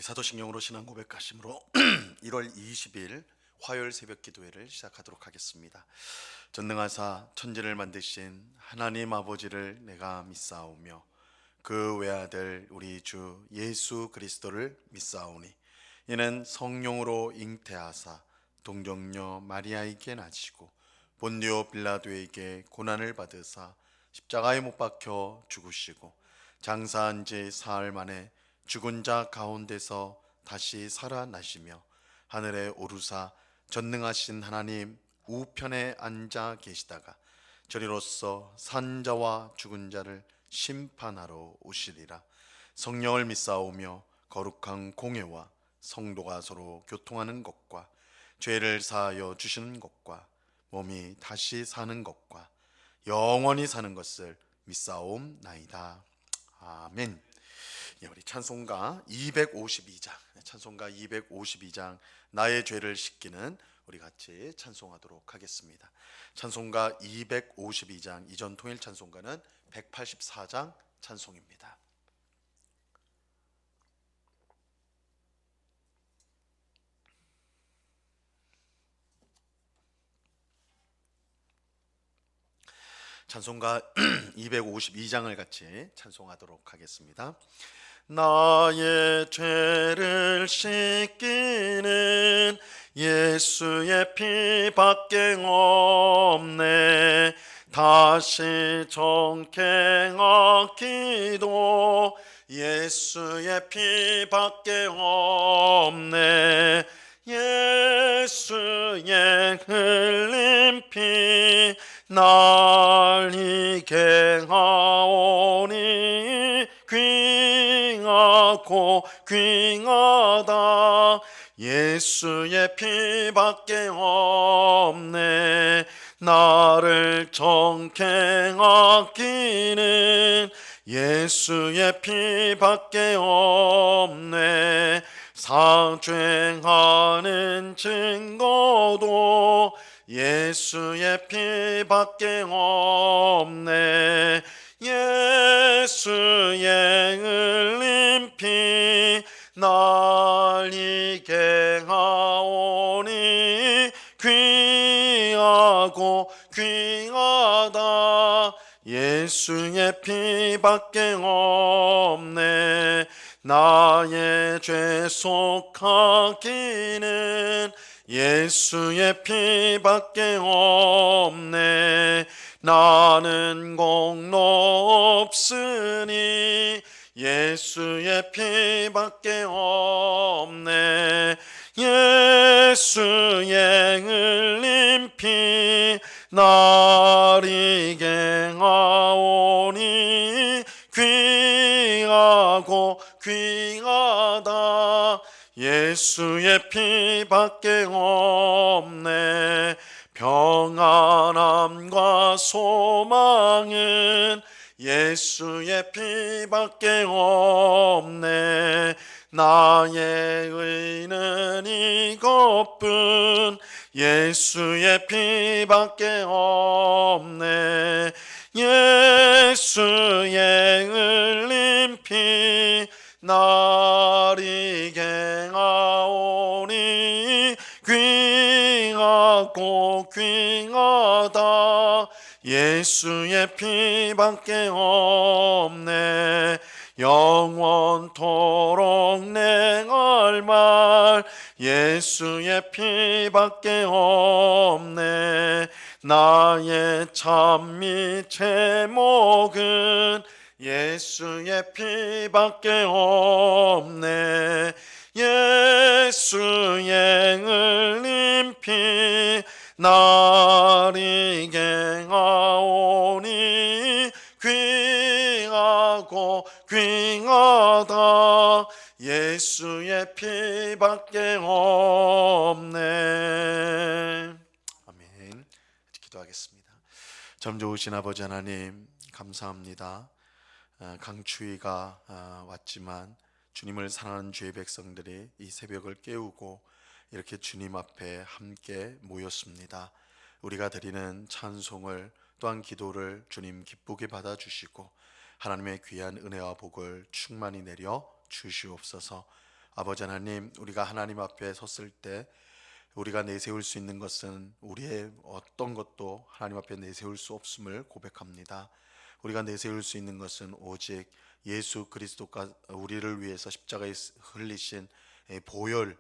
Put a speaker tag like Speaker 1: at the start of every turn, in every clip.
Speaker 1: 우리 사도신경으로 신앙 고백하심으로 1월 20일 화요일 새벽 기도회를 시작하도록 하겠습니다. 전능하사 천지를 만드신 하나님 아버지를 내가 믿사오며 그 외아들 우리 주 예수 그리스도를 믿사오니 이는 성령으로 잉태하사 동정녀 마리아에게 나시고 본디오 빌라도에게 고난을 받으사 십자가에 못 박혀 죽으시고 장사한 지 사흘 만에 죽은 자 가운데서 다시 살아나시며 하늘에 오르사 전능하신 하나님 우편에 앉아 계시다가 저리로서 산 자와 죽은 자를 심판하러 오시리라. 성령을 믿사오며 거룩한 공회와 성도가 서로 교통하는 것과 죄를 사하여 주시는 것과 몸이 다시 사는 것과 영원히 사는 것을 믿사옵나이다. 아멘. 우리 찬송가 252장 나의 죄를 씻기는 우리 같이 찬송하도록 하겠습니다. 찬송가 252장 이전 통일 찬송가는 184장 찬송입니다. 찬송가 252장을 같이 찬송하도록 하겠습니다. 나의 죄를 씻기는 예수의 피밖에 없네. 다시 정케하기도 예수의 피밖에 없네. 예수의 흘린 피 날 이게 하오니 귀하고 귀하다. 예수의 피밖에 없네. 나를 정케 하기는 예수의 피밖에 없네. 사죄하는 증거도 예수의 피밖에 없네. 예수의 흘린 피 날 이게 하오니 귀하고 귀하다. 예수의 피밖에 없네. 나의 죄 속하기는 예수의 피밖에 없네. 나는 공로 없으니 예수의 피밖에 없네. 예수의 흘린 피 날 이게 하오니 귀하고 귀하다. 예수의 피밖에 없네. 평안함과 소망은 예수의 피밖에 없네. 나의 의는 이것뿐 예수의 피밖에 없네. 예수의 흘린 피 날 이게 하오니 귀하고 귀하다. 예수의 피밖에 없네. 영원토록 내갈 말 예수의 피밖에 없네. 나의 찬미 제목은 예수의 피밖에 없네. 예수의 흘린 피 날 이게 하오니 귀하고 귀하다. 예수의 피밖에 없네. 아멘. 기도하겠습니다. 참 좋으신 아버지 하나님 감사합니다. 강추위가 왔지만 주님을 사랑하는 주의 백성들이 이 새벽을 깨우고 이렇게 주님 앞에 함께 모였습니다. 우리가 드리는 찬송을 또한 기도를 주님 기쁘게 받아주시고 하나님의 귀한 은혜와 복을 충만히 내려 주시옵소서. 아버지 하나님, 우리가 하나님 앞에 섰을 때 우리가 내세울 수 있는 것은 우리의 어떤 것도 하나님 앞에 내세울 수 없음을 고백합니다. 우리가 내세울 수 있는 것은 오직 예수 그리스도가 우리를 위해서 십자가에 흘리신 보혈,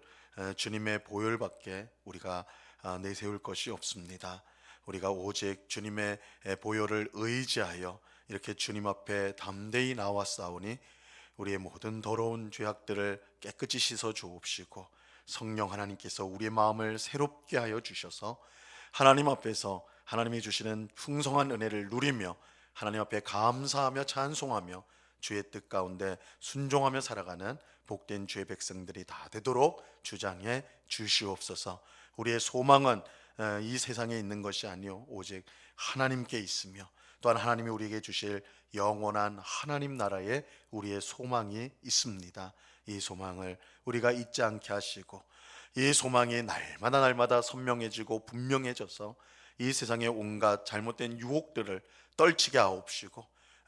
Speaker 1: 주님의 보혈밖에 우리가 내세울 것이 없습니다. 우리가 오직 주님의 보혈을 의지하여 이렇게 주님 앞에 담대히 나왔사오니 우리의 모든 더러운 죄악들을 깨끗이 씻어 주옵시고 성령 하나님께서 우리의 마음을 새롭게 하여 주셔서 하나님 앞에서 하나님이 주시는 풍성한 은혜를 누리며 하나님 앞에 감사하며 찬송하며 주의 뜻 가운데 순종하며 살아가는 복된 주의 백성들이 다 되도록 주장해 주시옵소서. 우리의 소망은 이 세상에 있는 것이 아니요 오직 하나님께 있으며 또한 하나님이 우리에게 주실 영원한 하나님 나라에 우리의 소망이 있습니다. 이 소망을 우리가 잊지 않게 하시고 이 소망이 날마다 선명해지고 분명해져서 이 세상의 온갖 잘못된 유혹들을 떨치게 하옵시고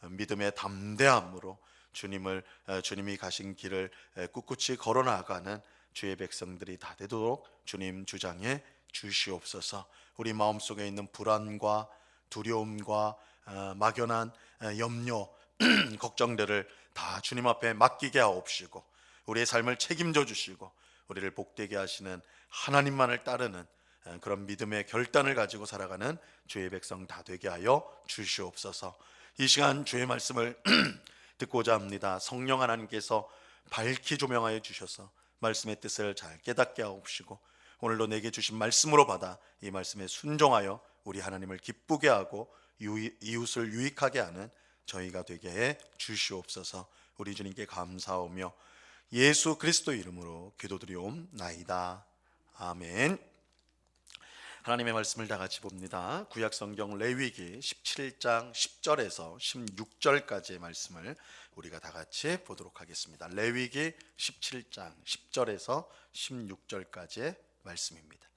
Speaker 1: 믿음의 담대함으로 주님이 가신 길을 꿋꿋이 걸어 나가는 주의 백성들이 다 되도록 주님 주장해 주시옵소서. 우리 마음속에 있는 불안과 두려움과 막연한 염려, 걱정들을 다 주님 앞에 맡기게 하옵시고 우리의 삶을 책임져 주시고 우리를 복되게 하시는 하나님만을 따르는 그런 믿음의 결단을 가지고 살아가는 주의 백성 다 되게 하여 주시옵소서. 이 시간 주의 말씀을 듣고자 합니다. 성령 하나님께서 밝히 조명하여 주셔서 말씀의 뜻을 잘 깨닫게 하옵시고 오늘도 내게 주신 말씀으로 받아 이 말씀에 순종하여 우리 하나님을 기쁘게 하고 이웃을 유익하게 하는 저희가 되게 해 주시옵소서. 우리 주님께 감사하며 예수 그리스도 이름으로 기도드리옵나이다. 아멘. 하나님의 말씀을 다 같이 봅니다. 구약성경 레위기 17장 10절에서 16절까지의 말씀을 우리가 다 같이 보도록 하겠습니다. 레위기 17장 10절에서 16절까지의 말씀입니다.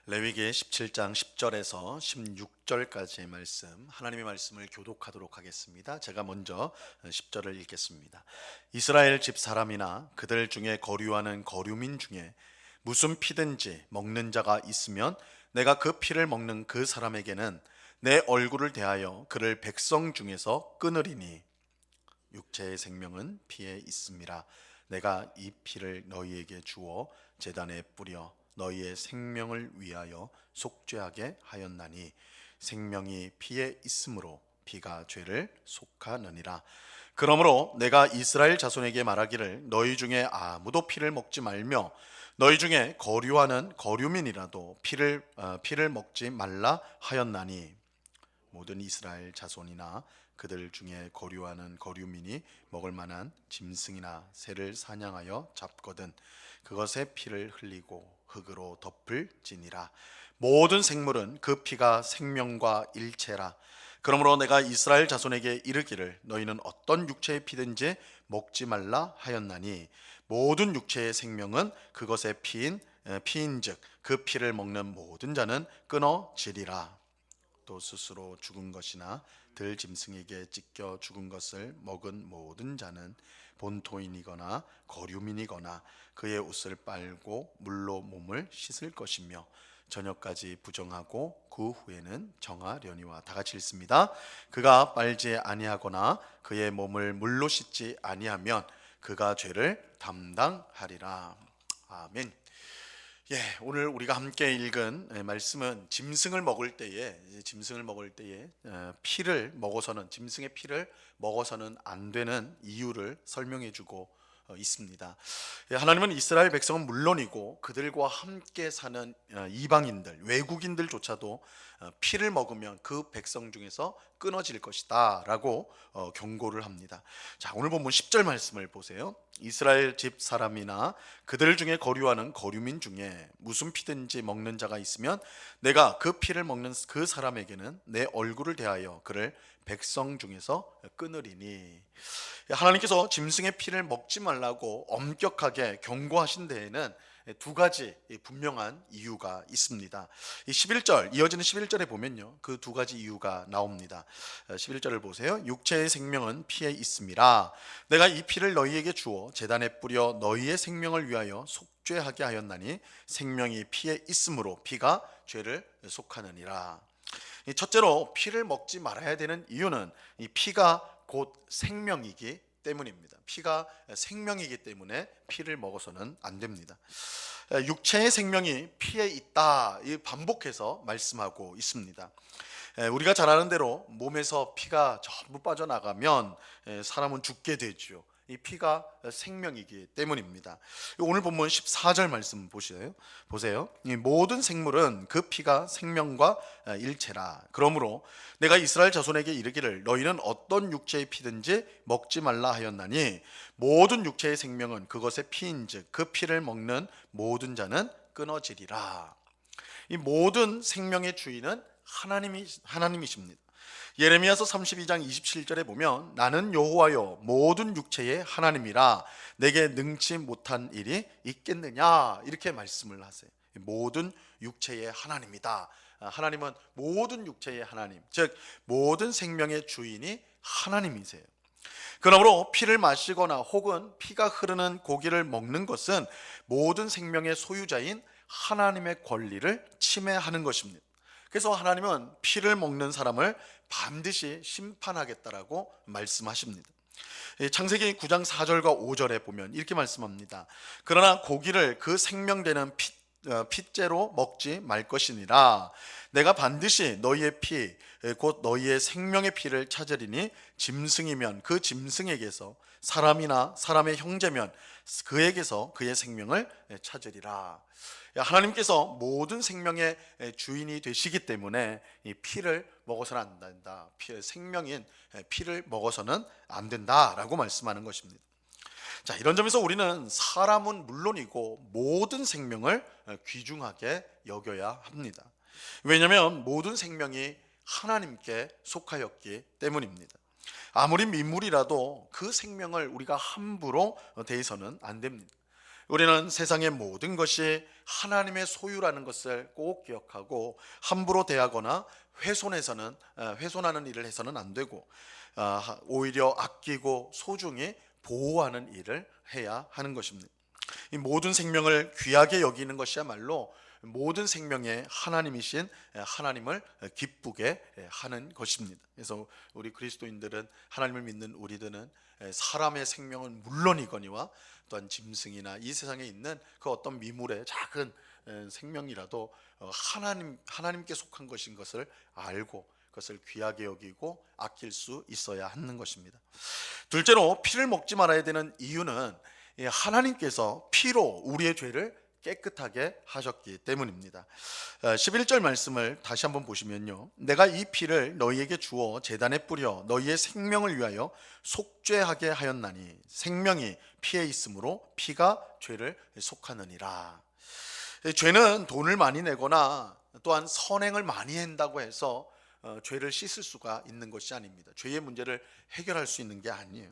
Speaker 1: 레위기 17장 10절에서 16절까지의 말씀, 하나님의 말씀을 교독하도록 하겠습니다. 제가 먼저 10절을 읽겠습니다. 이스라엘 집 사람이나 그들 중에 거류하는 거류민 중에 무슨 피든지 먹는 자가 있으면 내가 그 피를 먹는 그 사람에게는 내 얼굴을 대하여 그를 백성 중에서 끊으리니 육체의 생명은 피에 있음이라. 내가 이 피를 너희에게 주어 제단에 뿌려 너희의 생명을 위하여 속죄하게 하였나니 생명이 피에 있으므로 피가 죄를 속하느니라. 그러므로 내가 이스라엘 자손에게 말하기를 너희 중에 아무도 피를 먹지 말며 너희 중에 거류하는 거류민이라도 피를 먹지 말라 하였나니 모든 이스라엘 자손이나 그들 중에 거류하는 거류민이 먹을 만한 짐승이나 새를 사냥하여 잡거든 그것의 피를 흘리고 흙으로 덮을지니라. 모든 생물은 그 피가 생명과 일체라. 그러므로 내가 이스라엘 자손에게 이르기를 너희는 어떤 육체의 피든지 먹지 말라 하였나니 모든 육체의 생명은 그것의 피인즉 그 피를 먹는 모든 자는 끊어지리라. 또 스스로 죽은 것이나 들짐승에게 찢겨 죽은 것을 먹은 모든 자는 본토인이거나 거류민이거나 그의 옷을 빨고 물로 몸을 씻을 것이며 저녁까지 부정하고 그 후에는 정하려니와. 다 같이 읽습니다. 그가 빨지 아니하거나 그의 몸을 물로 씻지 아니하면 그가 죄를 담당하리라. 아멘. 오늘 우리가 함께 읽은 말씀은 짐승을 먹을 때에 피를 먹어서는 짐승의 피를 먹어서는 안 되는 이유를 설명해 주고 있습니다. 하나님은 이스라엘 백성은 물론이고 그들과 함께 사는 이방인들, 외국인들조차도 피를 먹으면 그 백성 중에서 끊어질 것이다 라고 경고를 합니다. 자, 오늘 본문 10절 말씀을 보세요. 이스라엘 집 사람이나 그들 중에 거류하는 거류민 중에 무슨 피든지 먹는 자가 있으면 내가 그 피를 먹는 그 사람에게는 내 얼굴을 대하여 그를 백성 중에서 끊으리니. 하나님께서 짐승의 피를 먹지 말라고 엄격하게 경고하신 데에는 두 가지 분명한 이유가 있습니다. 이 11절, 이어지는 11절에 보면요, 그 두 가지 이유가 나옵니다. 11절을 보세요. 육체의 생명은 피에 있음이라. 내가 이 피를 너희에게 주어 제단에 뿌려 너희의 생명을 위하여 속죄하게 하였나니 생명이 피에 있으므로 피가 죄를 속하느니라. 첫째로 피를 먹지 말아야 되는 이유는 이 피가 곧 생명이기 때문입니다. 피가 생명이기 때문에 피를 먹어서는 안 됩니다. 육체의 생명이 피에 있다, 반복해서 말씀하고 있습니다. 우리가 잘 아는 대로 몸에서 피가 전부 빠져나가면 사람은 죽게 되죠. 이 피가 생명이기 때문입니다. 오늘 본문 14절 말씀 보세요. 이 모든 생물은 그 피가 생명과 일체라. 그러므로 내가 이스라엘 자손에게 이르기를 너희는 어떤 육체의 피든지 먹지 말라 하였나니 모든 육체의 생명은 그것의 피인즉 그 피를 먹는 모든 자는 끊어지리라. 이 모든 생명의 주인은 하나님이십니다. 예레미야서 32장 27절에 보면 나는 여호와여 모든 육체의 하나님이라 내게 능치 못한 일이 있겠느냐, 이렇게 말씀을 하세요. 모든 육체의 하나님이다. 하나님은 모든 육체의 하나님, 즉 모든 생명의 주인이 하나님이세요. 그러므로 피를 마시거나 혹은 피가 흐르는 고기를 먹는 것은 모든 생명의 소유자인 하나님의 권리를 침해하는 것입니다. 그래서 하나님은 피를 먹는 사람을 반드시 심판하겠다라고 말씀하십니다. 창세기 9장 4절과 5절에 보면 이렇게 말씀합니다. 그러나 고기를 그 생명되는 핏째로 먹지 말 것이니라. 내가 반드시 너희의 피 곧 너희의 생명의 피를 찾으리니 짐승이면 그 짐승에게서 사람이나 사람의 형제면 그에게서 그의 생명을 찾으리라. 하나님께서 모든 생명의 주인이 되시기 때문에 이 피를 먹어서는 안 된다. 생명인 피를 먹어서는 안 된다라고 말씀하는 것입니다. 자, 이런 점에서 우리는 사람은 물론이고 모든 생명을 귀중하게 여겨야 합니다. 왜냐하면 모든 생명이 하나님께 속하였기 때문입니다. 아무리 민물이라도 그 생명을 우리가 함부로 대해서는 안 됩니다. 우리는 세상의 모든 것이 하나님의 소유라는 것을 꼭 기억하고 함부로 대하거나 훼손하는 일을 해서는 안 되고 오히려 아끼고 소중히 보호하는 일을 해야 하는 것입니다. 이 모든 생명을 귀하게 여기는 것이야말로 모든 생명의 하나님이신 하나님을 기쁘게 하는 것입니다. 그래서 우리 그리스도인들은, 하나님을 믿는 우리들은 사람의 생명은 물론이거니와 또한 짐승이나 이 세상에 있는 그 어떤 미물의 작은 생명이라도 하나님께 속한 것인 것을 알고 그것을 귀하게 여기고 아낄 수 있어야 하는 것입니다. 둘째로 피를 먹지 말아야 되는 이유는 하나님께서 피로 우리의 죄를 깨끗하게 하셨기 때문입니다. 11절 말씀을 다시 한번 보시면요, 내가 이 피를 너희에게 주어 제단에 뿌려 너희의 생명을 위하여 속죄하게 하였나니 생명이 피에 있으므로 피가 죄를 속하느니라. 죄는 돈을 많이 내거나 또한 선행을 많이 한다고 해서 죄를 씻을 수가 있는 것이 아닙니다. 죄의 문제를 해결할 수 있는 게 아니에요.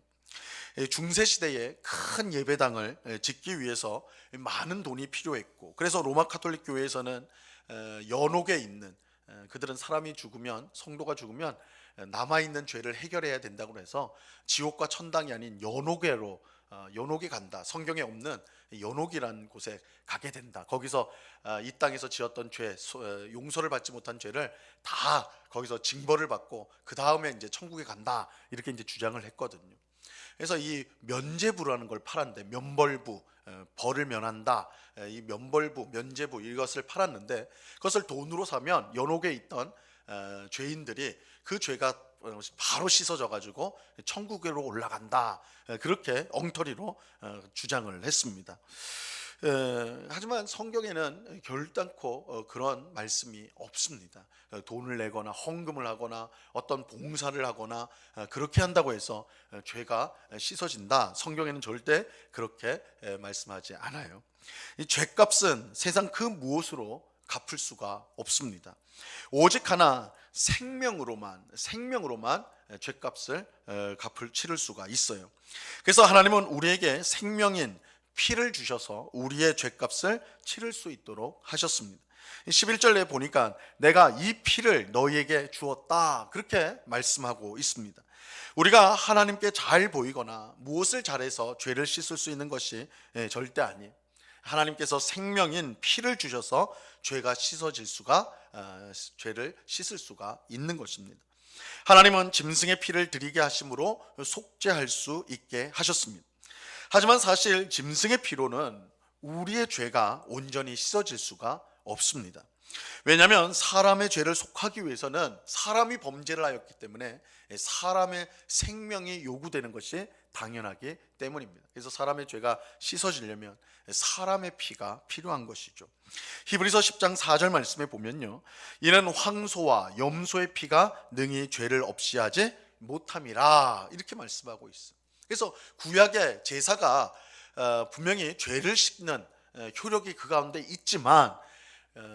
Speaker 1: 중세 시대에 큰 예배당을 짓기 위해서 많은 돈이 필요했고, 그래서 로마 가톨릭 교회에서는 연옥에 있는 그들은 사람이 죽으면, 성도가 죽으면 남아있는 죄를 해결해야 된다고 해서 지옥과 천당이 아닌 연옥에 간다. 성경에 없는 연옥이라는 곳에 가게 된다. 거기서 이 땅에서 지었던 죄, 용서를 받지 못한 죄를 다 거기서 징벌을 받고 그 다음에 이제 천국에 간다, 이렇게 이제 주장을 했거든요. 그래서 이 면죄부라는 걸 팔았는데, 면벌부, 벌을 면한다, 이 면벌부, 면죄부, 이것을 팔았는데 그것을 돈으로 사면 연옥에 있던 죄인들이 그 죄가 바로 씻어져 가지고 천국으로 올라간다, 그렇게 엉터리로 주장을 했습니다. 하지만 성경에는 결단코 그런 말씀이 없습니다. 돈을 내거나 헌금을 하거나 어떤 봉사를 하거나 그렇게 한다고 해서 죄가 씻어진다, 성경에는 절대 그렇게 말씀하지 않아요. 이 죄값은 세상 그 무엇으로 갚을 수가 없습니다. 오직 하나, 생명으로만 죄값을 치를 수가 있어요. 그래서 하나님은 우리에게 생명인 피를 주셔서 우리의 죄값을 치를 수 있도록 하셨습니다. 11절에 보니까 내가 이 피를 너희에게 주었다, 그렇게 말씀하고 있습니다. 우리가 하나님께 잘 보이거나 무엇을 잘해서 죄를 씻을 수 있는 것이 절대 아니에요. 하나님께서 생명인 피를 주셔서 죄가 씻어질 수가, 죄를 씻을 수가 있는 것입니다. 하나님은 짐승의 피를 드리게 하심으로 속죄할 수 있게 하셨습니다. 하지만 사실 짐승의 피로는 우리의 죄가 온전히 씻어질 수가 없습니다. 왜냐하면 사람의 죄를 속하기 위해서는 사람이 범죄를 하였기 때문에 사람의 생명이 요구되는 것이 당연하기 때문입니다. 그래서 사람의 죄가 씻어지려면 사람의 피가 필요한 것이죠. 히브리서 10장 4절 말씀에 보면요, 이는 황소와 염소의 피가 능히 죄를 없이 하지 못함이라, 이렇게 말씀하고 있어요. 그래서 구약의 제사가 분명히 죄를 씻는 효력이 그 가운데 있지만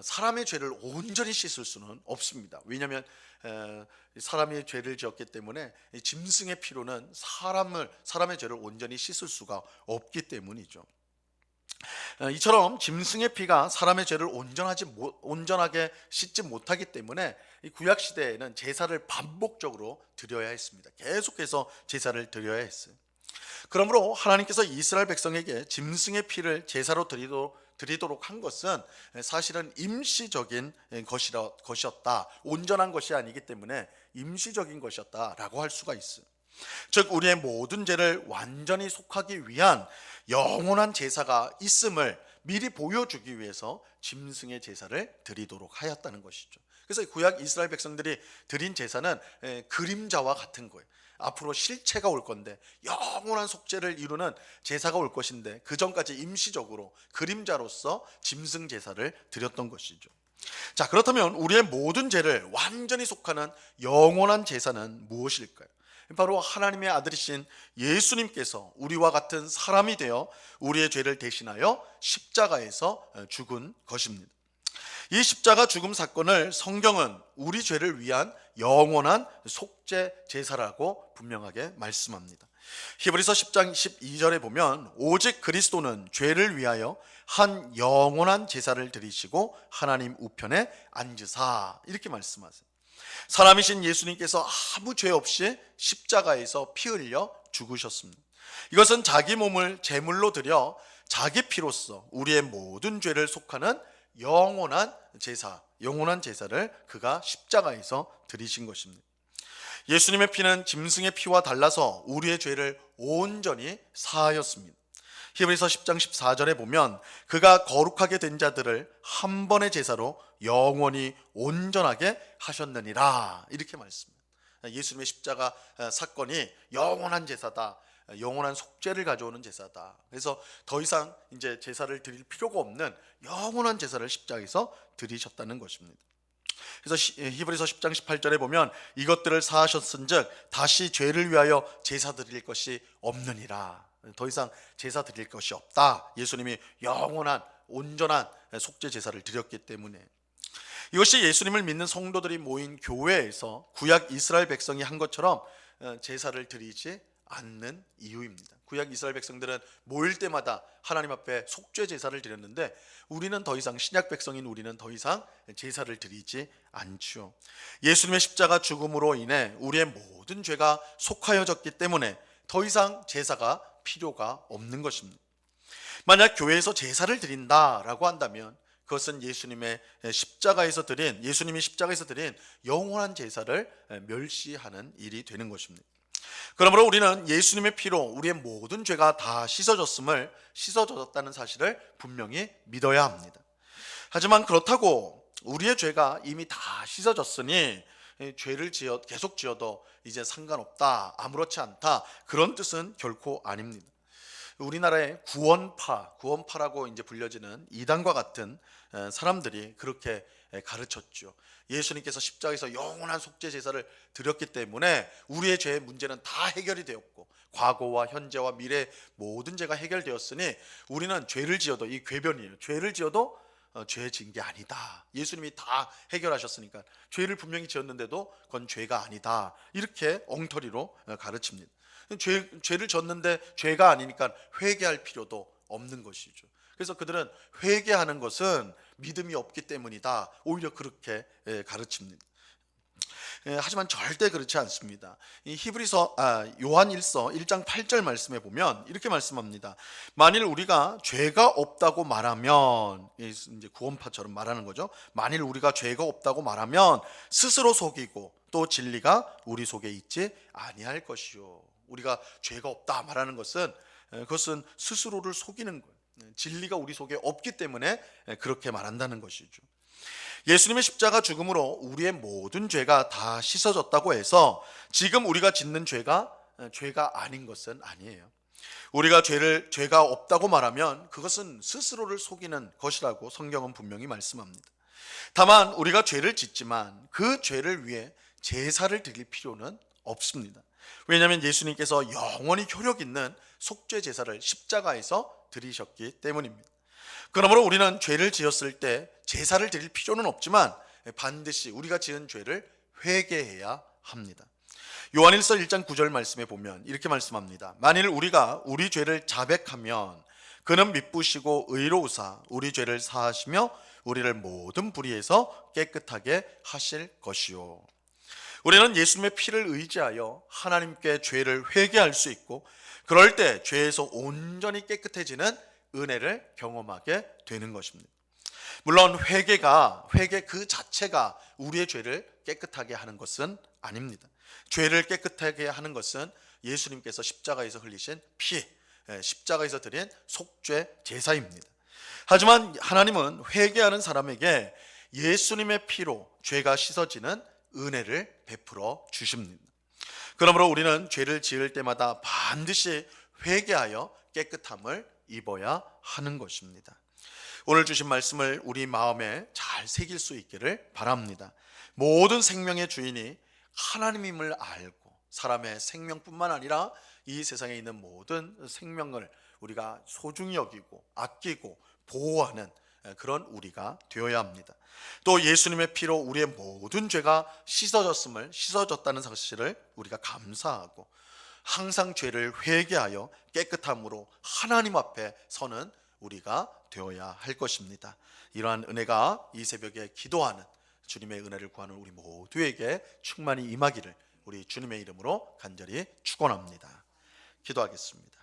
Speaker 1: 사람의 죄를 온전히 씻을 수는 없습니다. 왜냐하면 사람이 죄를 지었기 때문에 짐승의 피로는 사람의 죄를 온전히 씻을 수가 없기 때문이죠. 이처럼 짐승의 피가 사람의 죄를 온전하게 씻지 못하기 때문에 이 구약 시대에는 제사를 반복적으로 드려야 했습니다. 계속해서 제사를 드려야 했어요. 그러므로 하나님께서 이스라엘 백성에게 짐승의 피를 제사로 드리도록 한 것은 사실은 임시적인 것이었다. 온전한 것이 아니기 때문에 임시적인 것이었다라고 할 수가 있어요. 즉 우리의 모든 죄를 완전히 속하기 위한 영원한 제사가 있음을 미리 보여주기 위해서 짐승의 제사를 드리도록 하였다는 것이죠. 그래서 구약 이스라엘 백성들이 드린 제사는 그림자와 같은 거예요. 앞으로 실체가 올 건데, 영원한 속죄를 이루는 제사가 올 것인데, 그 전까지 임시적으로 그림자로서 짐승 제사를 드렸던 것이죠. 자, 그렇다면 우리의 모든 죄를 완전히 속하는 영원한 제사는 무엇일까요? 바로 하나님의 아들이신 예수님께서 우리와 같은 사람이 되어 우리의 죄를 대신하여 십자가에서 죽은 것입니다. 이 십자가 죽음 사건을 성경은 우리 죄를 위한 영원한 속죄 제사라고 분명하게 말씀합니다. 히브리서 10장 12절에 보면 오직 그리스도는 죄를 위하여 한 영원한 제사를 드리시고 하나님 우편에 앉으사, 이렇게 말씀하세요. 사람이신 예수님께서 아무 죄 없이 십자가에서 피 흘려 죽으셨습니다. 이것은 자기 몸을 제물로 드려 자기 피로써 우리의 모든 죄를 속하는 영원한 제사를 그가 십자가에서 드리신 것입니다. 예수님의 피는 짐승의 피와 달라서 우리의 죄를 온전히 사하였습니다. 히브리서 10장 14절에 보면 그가 거룩하게 된 자들을 한 번의 제사로 영원히 온전하게 하셨느니라, 이렇게 말씀합니다. 예수님의 십자가 사건이 영원한 제사다, 영원한 속죄를 가져오는 제사다. 그래서 더 이상 이제 제사를 드릴 필요가 없는 영원한 제사를 십자가에서 드리셨다는 것입니다. 그래서 히브리서 10장 18절에 보면 이것들을 사하셨은즉 다시 죄를 위하여 제사 드릴 것이 없느니라. 더 이상 제사 드릴 것이 없다. 예수님이 영원한 온전한 속죄 제사를 드렸기 때문에. 이것이 예수님을 믿는 성도들이 모인 교회에서 구약 이스라엘 백성이 한 것처럼 제사를 드리지 않는 이유입니다. 구약 이스라엘 백성들은 모일 때마다 하나님 앞에 속죄 제사를 드렸는데 우리는 더 이상, 신약 백성인 우리는 더 이상 제사를 드리지 않죠. 예수님의 십자가 죽음으로 인해 우리의 모든 죄가 속하여졌기 때문에 더 이상 제사가 필요가 없는 것입니다. 만약 교회에서 제사를 드린다라고 한다면 그것은 예수님이 십자가에서 드린 영원한 제사를 멸시하는 일이 되는 것입니다. 그러므로 우리는 예수님의 피로 우리의 모든 죄가 다 씻어졌다는 사실을 분명히 믿어야 합니다. 하지만 그렇다고 우리의 죄가 이미 다 씻어졌으니 죄를 계속 지어도 이제 상관없다, 아무렇지 않다, 그런 뜻은 결코 아닙니다. 우리나라의 구원파라고 이제 불려지는 이단과 같은 사람들이 그렇게 가르쳤죠. 예수님께서 십자가에서 영원한 속죄 제사를 드렸기 때문에 우리의 죄의 문제는 다 해결이 되었고 과거와 현재와 미래 모든 죄가 해결되었으니 우리는 죄를 지어도, 이 궤변이에요, 죄를 지어도 죄 지은 게 아니다. 예수님이 다 해결하셨으니까 죄를 분명히 지었는데도 그건 죄가 아니다, 이렇게 엉터리로 가르칩니다. 죄를 졌는데 죄가 아니니까 회개할 필요도 없는 것이죠. 그래서 그들은 회개하는 것은 믿음이 없기 때문이다, 오히려 그렇게 가르칩니다. 하지만 절대 그렇지 않습니다. 이 요한 1서 1장 8절 말씀에 보면 이렇게 말씀합니다. 만일 우리가 죄가 없다고 말하면, 이제 구원파처럼 말하는 거죠. 만일 우리가 죄가 없다고 말하면 스스로 속이고 또 진리가 우리 속에 있지 아니할 것이요. 우리가 죄가 없다 말하는 것은 그것은 스스로를 속이는 거예요. 진리가 우리 속에 없기 때문에 그렇게 말한다는 것이죠. 예수님의 십자가 죽음으로 우리의 모든 죄가 다 씻어졌다고 해서 지금 우리가 짓는 죄가 아닌 것은 아니에요. 우리가 죄가 없다고 말하면 그것은 스스로를 속이는 것이라고 성경은 분명히 말씀합니다. 다만 우리가 죄를 짓지만 그 죄를 위해 제사를 드릴 필요는 없습니다. 왜냐하면 예수님께서 영원히 효력 있는 속죄 제사를 십자가에서 드리셨기 때문입니다. 그러므로 우리는 죄를 지었을 때 제사를 드릴 필요는 없지만 반드시 우리가 지은 죄를 회개해야 합니다. 요한일서 1장 9절 말씀에 보면 이렇게 말씀합니다. 만일 우리가 우리 죄를 자백하면 그는 미쁘시고 의로우사 우리 죄를 사하시며 우리를 모든 불의에서 깨끗하게 하실 것이요. 우리는 예수님의 피를 의지하여 하나님께 죄를 회개할 수 있고, 그럴 때 죄에서 온전히 깨끗해지는 은혜를 경험하게 되는 것입니다. 물론 회개 그 자체가 우리의 죄를 깨끗하게 하는 것은 아닙니다. 죄를 깨끗하게 하는 것은 예수님께서 십자가에서 흘리신 피, 십자가에서 드린 속죄 제사입니다. 하지만 하나님은 회개하는 사람에게 예수님의 피로 죄가 씻어지는 은혜를 베풀어 주십니다. 그러므로 우리는 죄를 지을 때마다 반드시 회개하여 깨끗함을 입어야 하는 것입니다. 오늘 주신 말씀을 우리 마음에 잘 새길 수 있기를 바랍니다. 모든 생명의 주인이 하나님임을 알고 사람의 생명뿐만 아니라 이 세상에 있는 모든 생명을 우리가 소중히 여기고 아끼고 보호하는 그런 우리가 되어야 합니다. 또 예수님의 피로 우리의 모든 죄가 씻어졌다는 사실을 우리가 감사하고 항상 죄를 회개하여 깨끗함으로 하나님 앞에 서는 우리가 되어야 할 것입니다. 이러한 은혜가 이 새벽에 기도하는, 주님의 은혜를 구하는 우리 모두에게 충만히 임하기를 우리 주님의 이름으로 간절히 축원합니다. 기도하겠습니다.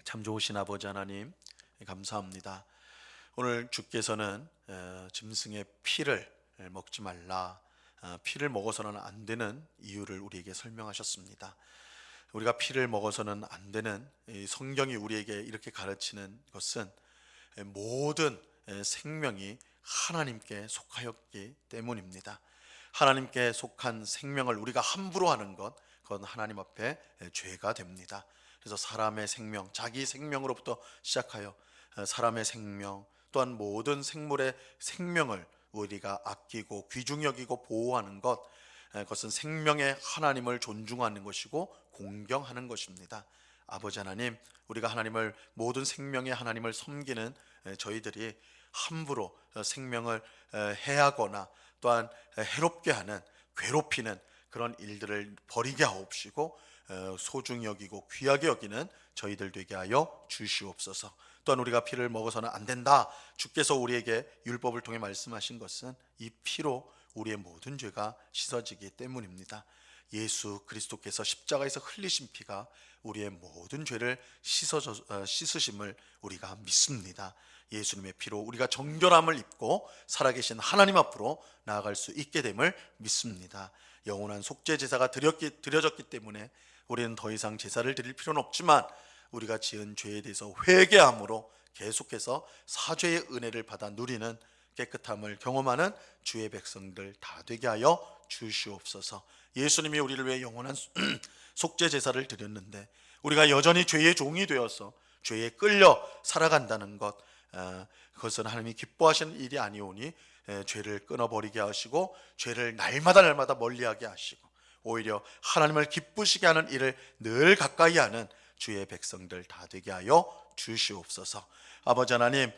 Speaker 1: 참 좋으신 아버지 하나님, 감사합니다. 오늘 주께서는 짐승의 피를 먹지 말라, 피를 먹어서는 안 되는 이유를 우리에게 설명하셨습니다. 우리가 피를 먹어서는 안 되는, 성경이 우리에게 이렇게 가르치는 것은 모든 생명이 하나님께 속하였기 때문입니다. 하나님께 속한 생명을 우리가 함부로 하는 것, 그건 하나님 앞에 죄가 됩니다. 그래서 사람의 생명, 자기 생명으로부터 시작하여 사람의 생명, 또한 모든 생물의 생명을 우리가 아끼고 귀중히 여기고 보호하는 것, 그것은 생명의 하나님을 존중하는 것이고 공경하는 것입니다. 아버지 하나님, 우리가 하나님을, 모든 생명의 하나님을 섬기는 저희들이 함부로 생명을 해하거나 또한 해롭게 하는, 괴롭히는 그런 일들을 버리게 하옵시고 소중히 여기고 귀하게 여기는 저희들 되게 하여 주시옵소서. 또한 우리가 피를 먹어서는 안 된다, 주께서 우리에게 율법을 통해 말씀하신 것은 이 피로 우리의 모든 죄가 씻어지기 때문입니다. 예수 그리스도께서 십자가에서 흘리신 피가 우리의 모든 죄를 씻으심을 우리가 믿습니다. 예수님의 피로 우리가 정결함을 입고 살아계신 하나님 앞으로 나아갈 수 있게 됨을 믿습니다. 영원한 속죄 제사가 드려졌기 때문에 우리는 더 이상 제사를 드릴 필요는 없지만 우리가 지은 죄에 대해서 회개함으로 계속해서 사죄의 은혜를 받아 누리는, 깨끗함을 경험하는 주의 백성들 다 되게 하여 주시옵소서. 예수님이 우리를 위해 영원한 속죄 제사를 드렸는데 우리가 여전히 죄의 종이 되어서 죄에 끌려 살아간다는 것, 그것은 하나님이 기뻐하시는 일이 아니오니 죄를 끊어버리게 하시고 죄를 날마다 멀리하게 하시고 오히려 하나님을 기쁘시게 하는 일을 늘 가까이 하는 주의 백성들 다 되게 하여 주시옵소서. 아버지 하나님,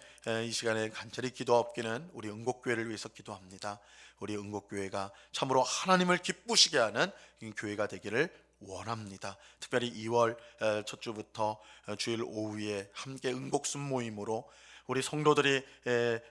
Speaker 1: 이 시간에 간절히 기도하옵기는 우리 응곡교회를 위해서 기도합니다. 우리 응곡교회가 참으로 하나님을 기쁘시게 하는 교회가 되기를 원합니다. 특별히 2월 첫 주부터 주일 오후에 함께 응복순 모임으로 우리 성도들이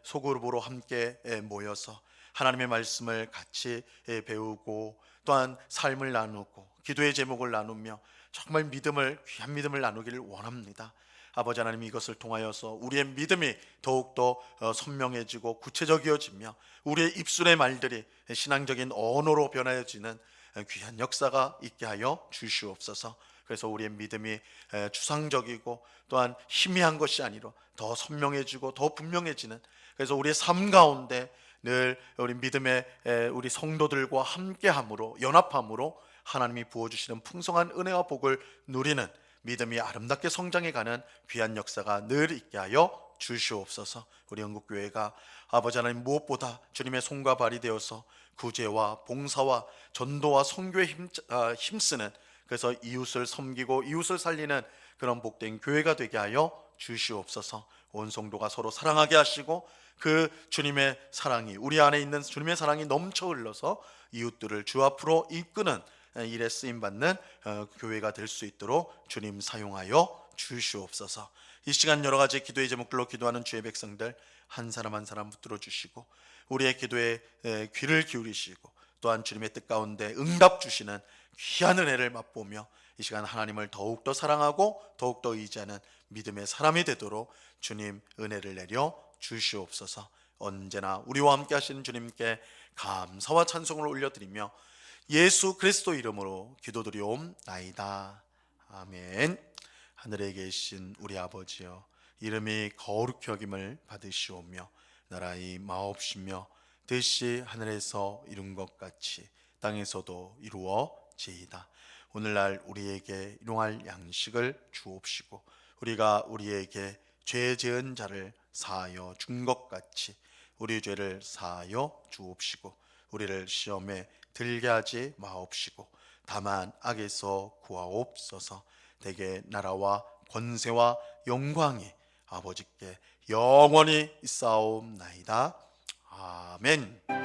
Speaker 1: 소그룹으로 함께 모여서 하나님의 말씀을 같이 배우고 또한 삶을 나누고 기도의 제목을 나누며 정말 귀한 믿음을 나누기를 원합니다. 아버지 하나님, 이것을 통하여서 우리의 믿음이 더욱더 선명해지고 구체적이어지며 우리의 입술의 말들이 신앙적인 언어로 변하여지는 귀한 역사가 있게 하여 주시옵소서. 그래서 우리의 믿음이 추상적이고 또한 희미한 것이 아니라 더 선명해지고 더 분명해지는, 그래서 우리의 삶 가운데 늘 우리 믿음의 우리 성도들과 함께함으로, 연합함으로 하나님이 부어주시는 풍성한 은혜와 복을 누리는 믿음이 아름답게 성장해가는 귀한 역사가 늘 있게 하여 주시옵소서. 우리 영국교회가 아버지 하나님, 무엇보다 주님의 손과 발이 되어서 구제와 봉사와 전도와 선교에 힘쓰는, 그래서 이웃을 섬기고 이웃을 살리는 그런 복된 교회가 되게 하여 주시옵소서. 온 성도가 서로 사랑하게 하시고 그 주님의 사랑이, 우리 안에 있는 주님의 사랑이 넘쳐 흘러서 이웃들을 주 앞으로 이끄는 일에 쓰임받는 교회가 될 수 있도록 주님 사용하여 주시옵소서. 이 시간 여러 가지 기도의 제목들로 기도하는 주의 백성들 한 사람 한 사람 붙들어 주시고 우리의 기도에 귀를 기울이시고 또한 주님의 뜻 가운데 응답 주시는 귀한 은혜를 맛보며 이 시간 하나님을 더욱더 사랑하고 더욱더 의지하는 믿음의 사람이 되도록 주님 은혜를 내려 주시옵소서. 언제나 우리와 함께 하시는 주님께 감사와 찬송을 올려드리며 예수 그리스도 이름으로 기도드리옵나이다. 아멘. 하늘에 계신 우리 아버지여, 이름이 거룩히 여김을 받으시오며 나라의 마옵시며 뜻이 하늘에서 이룬 것 같이 땅에서도 이루어지이다. 오늘날 우리에게 일용할 양식을 주옵시고 우리가 우리에게 죄 지은 자를 사하여 준 것 같이 우리 죄를 사하여 주옵시고 우리를 시험에 들게 하지 마옵시고 다만 악에서 구하옵소서. 대개 나라와 권세와 영광이 아버지께 영원히 있사옵나이다. 아멘.